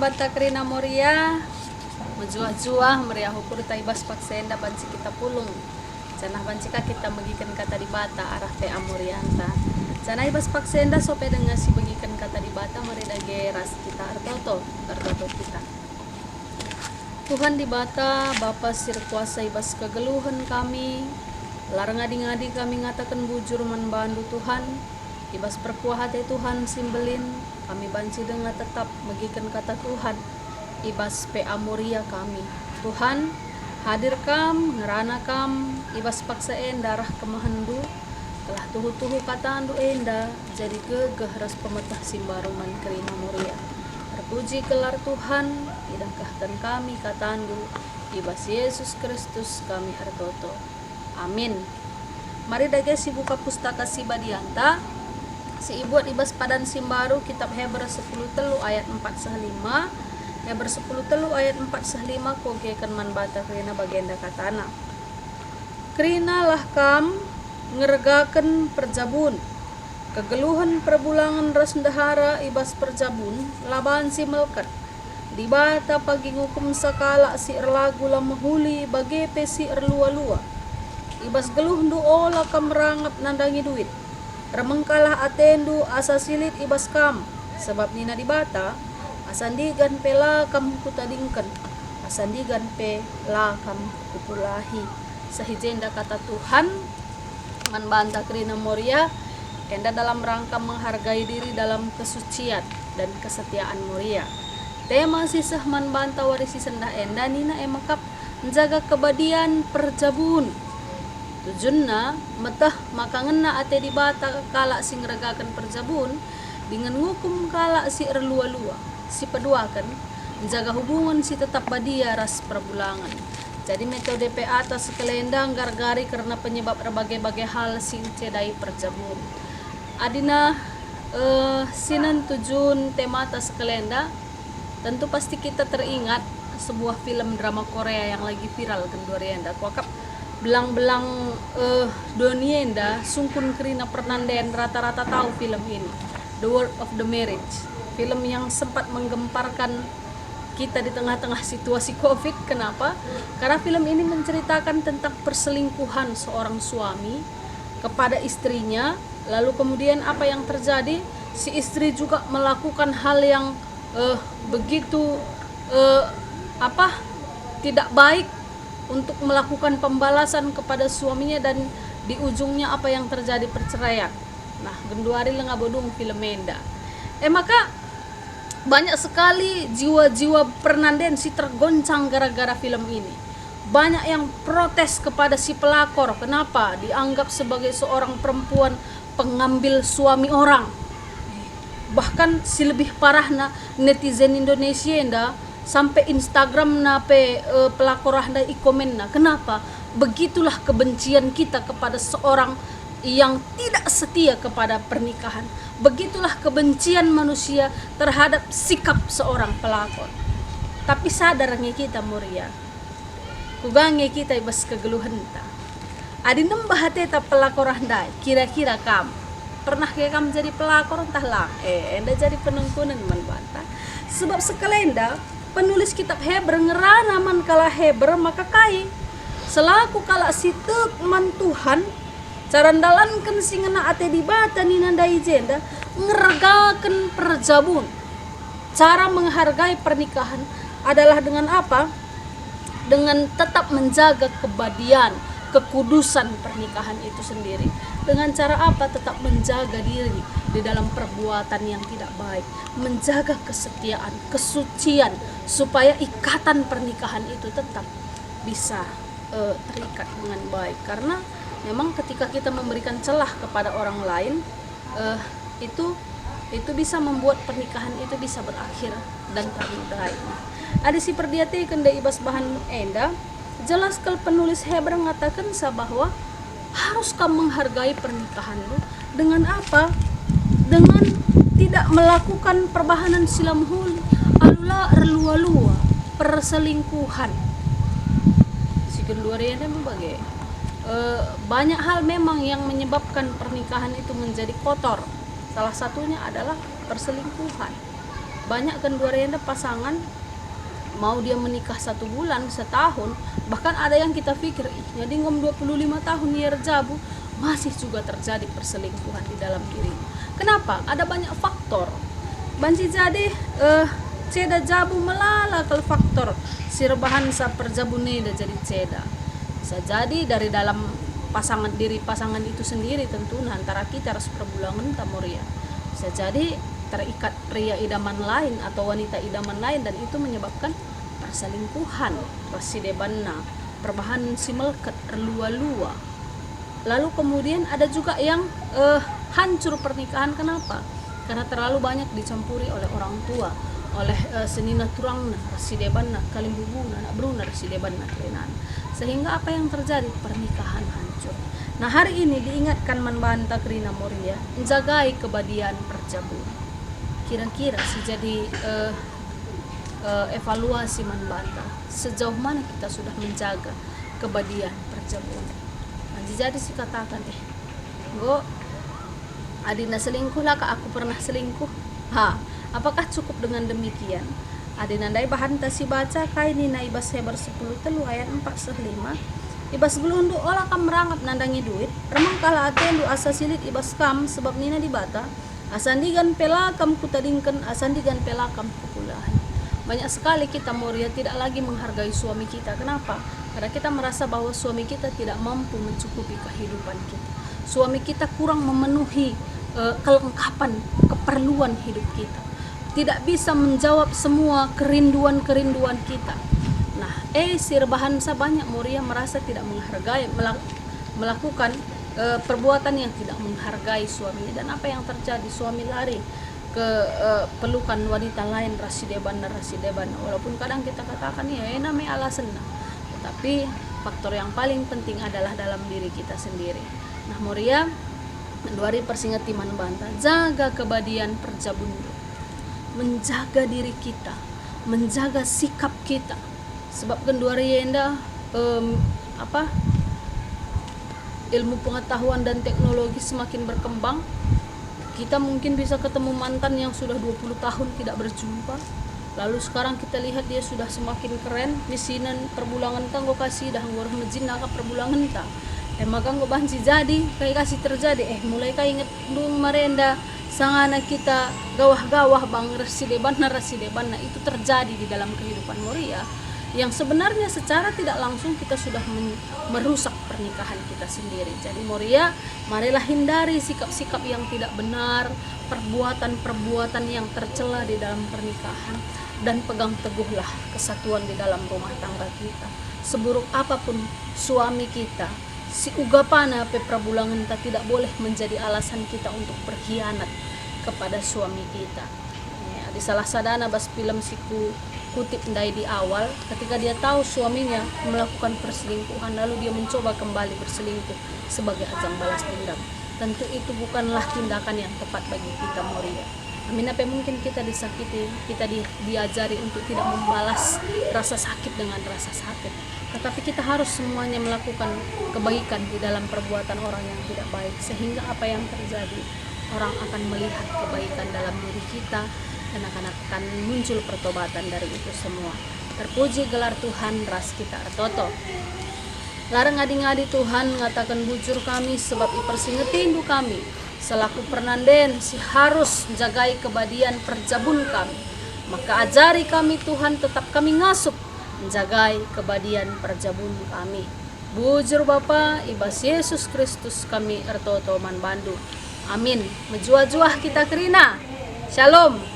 banta Krina Moria menjuah-juah meriah hukur taibas paksenda banci kita pulung cenah bancika kita bagikan kata di bata arah pe amorianta cenah ibas paksenda sope dengan si bagikan kata di bata mereda geras kita artoto kita Tuhan di bata Bapa sir kuasa ibas kegeluhan kami larang ngadi-ngadi kami ngatakan bujur manbandu Tuhan ibas perkuah hati Tuhan simbelin kami banci dengan tetap bagikan kata Tuhan ibas pe amoria kami Tuhan hadir kam ngerana kam ibas paksa darah kemahandu telah tuhu-tuhu kata andu enda jadi gegahras pemetah simbaruman Krina Moria terpuji kelar Tuhan idangkahkan kami kata andu ibas Yesus Kristus kami artoto amin. Mari dage si buka pustaka si Badianta si ibuat ibas padan simbaru kitab Hebra 10 telu ayat 4 5 Hebra 10 telu ayat 4 5 kogekan man bata krina bagenda katana krina lah kam ngergaken perjabun kegeluhan perbulangan rasndahara ibas perjabun laban si melkat di bata pagi ngukum sakala si erlagu lamahuli bage pe si erlua-lua ibas geluh ndu ola kam rangap nandangi duit remengkalah atendu asa silit ibas kam sebab nina di bata asandigan pe la kam kutadingkan asandigan pe la kam kupulahi sahijenda kata Tuhan man banta Krina Moria enda dalam rangka menghargai diri dalam kesucian dan kesetiaan Moria tema sisah man banta warisi senda enda nina emakap menjaga kebadian perjabun tujunna metah maka ngena ate di bata kala sing regakan perjabun dengan ngukum kala si erlua-lua si peduakan menjaga hubungan si tetap badia ras perbulangan jadi metode pe atas sekelendang gargari karena penyebab berbagai-bagai hal si cedai perjabun adina sinan tujun tema atas sekelenda tentu pasti kita teringat sebuah film drama Korea yang lagi viral kendurienda kuakap belang-belang donienda sungkun Krina Pernandayan rata-rata tahu film ini The World of the Marriage film yang sempat menggemparkan kita di tengah-tengah situasi COVID. Kenapa? Karena film ini menceritakan tentang perselingkuhan seorang suami kepada istrinya lalu kemudian apa yang terjadi si istri juga melakukan hal yang begitu tidak baik untuk melakukan pembalasan kepada suaminya dan di ujungnya apa yang terjadi perceraian. Nah, genduari lenga bodong film menda. Maka banyak sekali jiwa-jiwa Pernandayan si tergoncang gara-gara film ini. Banyak yang protes kepada si pelakor. Kenapa? Dianggap sebagai seorang perempuan pengambil suami orang. Bahkan si lebih parahna netizen Indonesia enda sampai Instagram nape pelakor anda ikomen na kenapa begitulah kebencian kita kepada seorang yang tidak setia kepada pernikahan begitulah kebencian manusia terhadap sikap seorang pelakor tapi sadarnya kita Moria kugange kita ibas kegeluhan ta adi nembah teta pelakor anda kira-kira kam pernah ke kam jadi pelakor entah lah enda jadi penungkunan man banta sebab sekelenda penulis kitab Hebra ngerana man kala Hebra maka kai selaku kala sitek man Tuhan carandalankan singena ate di bata ninandai jenda ngeragakan perjabun cara menghargai pernikahan adalah dengan apa dengan tetap menjaga kebadian kekudusan pernikahan itu sendiri dengan cara apa tetap menjaga diri di dalam perbuatan yang tidak baik menjaga kesetiaan kesucian supaya ikatan pernikahan itu tetap bisa terikat dengan baik karena memang ketika kita memberikan celah kepada orang lain itu bisa membuat pernikahan itu bisa berakhir dan ternodai. Ada si perdiati kenda ibas bahan enda jelas kalau penulis Hebra mengatakan bahwa harus kamu menghargai pernikahan lu dengan apa? Dengan tidak melakukan perbahanan silamhul alula erlua-lua perselingkuhan si kedua ini membagai banyak hal memang yang menyebabkan pernikahan itu menjadi kotor. Salah satunya adalah perselingkuhan. banyak kan dua renda pasangan mau dia menikah 1 bulan, setahun, bahkan ada yang kita pikir jadi ngom 25 tahun ya jabu, masih juga terjadi perselingkuhan di dalam dirinya. Kenapa? Ada banyak faktor. Banci jadi ceda jabu melala kalau faktor sirbahan sa perjabune da jadi ceda. Bisa jadi dari dalam pasangan itu sendiri tentu antara kita harus perbulangan tamoria. Bisa jadi terikat pria idaman lain atau wanita idaman lain dan itu menyebabkan perselingkuhan, rasidebanna, perbahan si melket, lua-lua. Lalu kemudian ada juga yang hancur pernikahan. Kenapa? Karena terlalu banyak dicampuri oleh orang tua, oleh senina turangna, rasidebanna, kalimbubuna, anak bruna, rasidebanna, kerenan. Sehingga apa yang terjadi? Pernikahan hancur. Nah, hari ini diingatkan manbanta Krina Moria, menjagai kebadian perjabun. Kira-kira sih jadi evaluasi manbanta sejauh mana kita sudah menjaga kebadian perjabun. Nah, jadi sih katakan go adina selingkuh lah, aku pernah selingkuh. Apakah cukup dengan demikian? Adina dai bahan tasi baca kaini na ibas hebar 10 telu ayat 4-5. Ibas gelundu olah kam merangap nandangi duit, remang kala atendu asa silit ibas kam sebab nina dibata. Asandigan pelakam kutadingkan, asandigan pelakam kukulahan. Banyak sekali kita Moria tidak lagi menghargai suami kita. Kenapa? Karena kita merasa bahwa suami kita tidak mampu mencukupi kehidupan kita. Suami kita kurang memenuhi kelengkapan keperluan hidup kita. Tidak bisa menjawab semua kerinduan-kerinduan kita. Nah, sirbahan banyak Moria merasa tidak menghargai, melakukan perbuatan yang tidak menghargai suaminya. Dan apa yang terjadi? Suami lari ke pelukan wanita lain, rasideban. Walaupun kadang kita katakan namanya alasan, tetapi faktor yang paling penting adalah dalam diri kita sendiri. Nah, Moria duari persingati manbanta, jaga kebadian perjabun, menjaga diri kita, menjaga sikap kita. Sebab kenduari yenda ilmu pengetahuan dan teknologi semakin berkembang. Kita mungkin bisa ketemu mantan yang sudah 20 tahun tidak berjumpa. Lalu sekarang kita lihat dia sudah semakin keren. Misinan perbulangan tanggo kasih dah ngorah mejin naka perbulangan ta. Maka nggo banci jadi kayak kasih terjadi. Mulai kayak inget dung marenda sangana kita gawah-gawah bang rasideban itu terjadi di dalam kehidupan Moria. Yang sebenarnya secara tidak langsung kita sudah merusak pernikahan kita sendiri. Jadi Moria, marilah hindari sikap-sikap yang tidak benar, perbuatan-perbuatan yang tercela di dalam pernikahan, dan pegang teguhlah kesatuan di dalam rumah tangga kita. Seburuk apapun suami kita, si ugapana pe prabulangan kita tidak boleh menjadi alasan kita untuk berkhianat kepada suami kita. Di salah sadana bas film siku kutip ndai di awal, ketika dia tahu suaminya melakukan perselingkuhan lalu dia mencoba kembali berselingkuh sebagai ajang balas dendam. Tentu itu bukanlah tindakan yang tepat bagi kita Moria. Amin, apa mungkin kita disakiti, kita diajari untuk tidak membalas rasa sakit dengan rasa sakit. Tetapi kita harus semuanya melakukan kebaikan di dalam perbuatan orang yang tidak baik, sehingga apa yang terjadi, orang akan melihat kebaikan dalam diri kita dan akan muncul pertobatan dari itu semua. Terpuji gelar Tuhan ras kita artoto. Larang ngadi-ngadi Tuhan ngatakan bujur kami sebab ipersingetindu kami. Selaku pernanden si harus jagai kebadian perjabun kami. Maka ajari kami Tuhan tetap kami ngasup menjagai kebadian perjabun kami. Bujur Bapa ibas Yesus Kristus kami artoto man bandu. Amin. Menjuah-juah kita kerina. Shalom.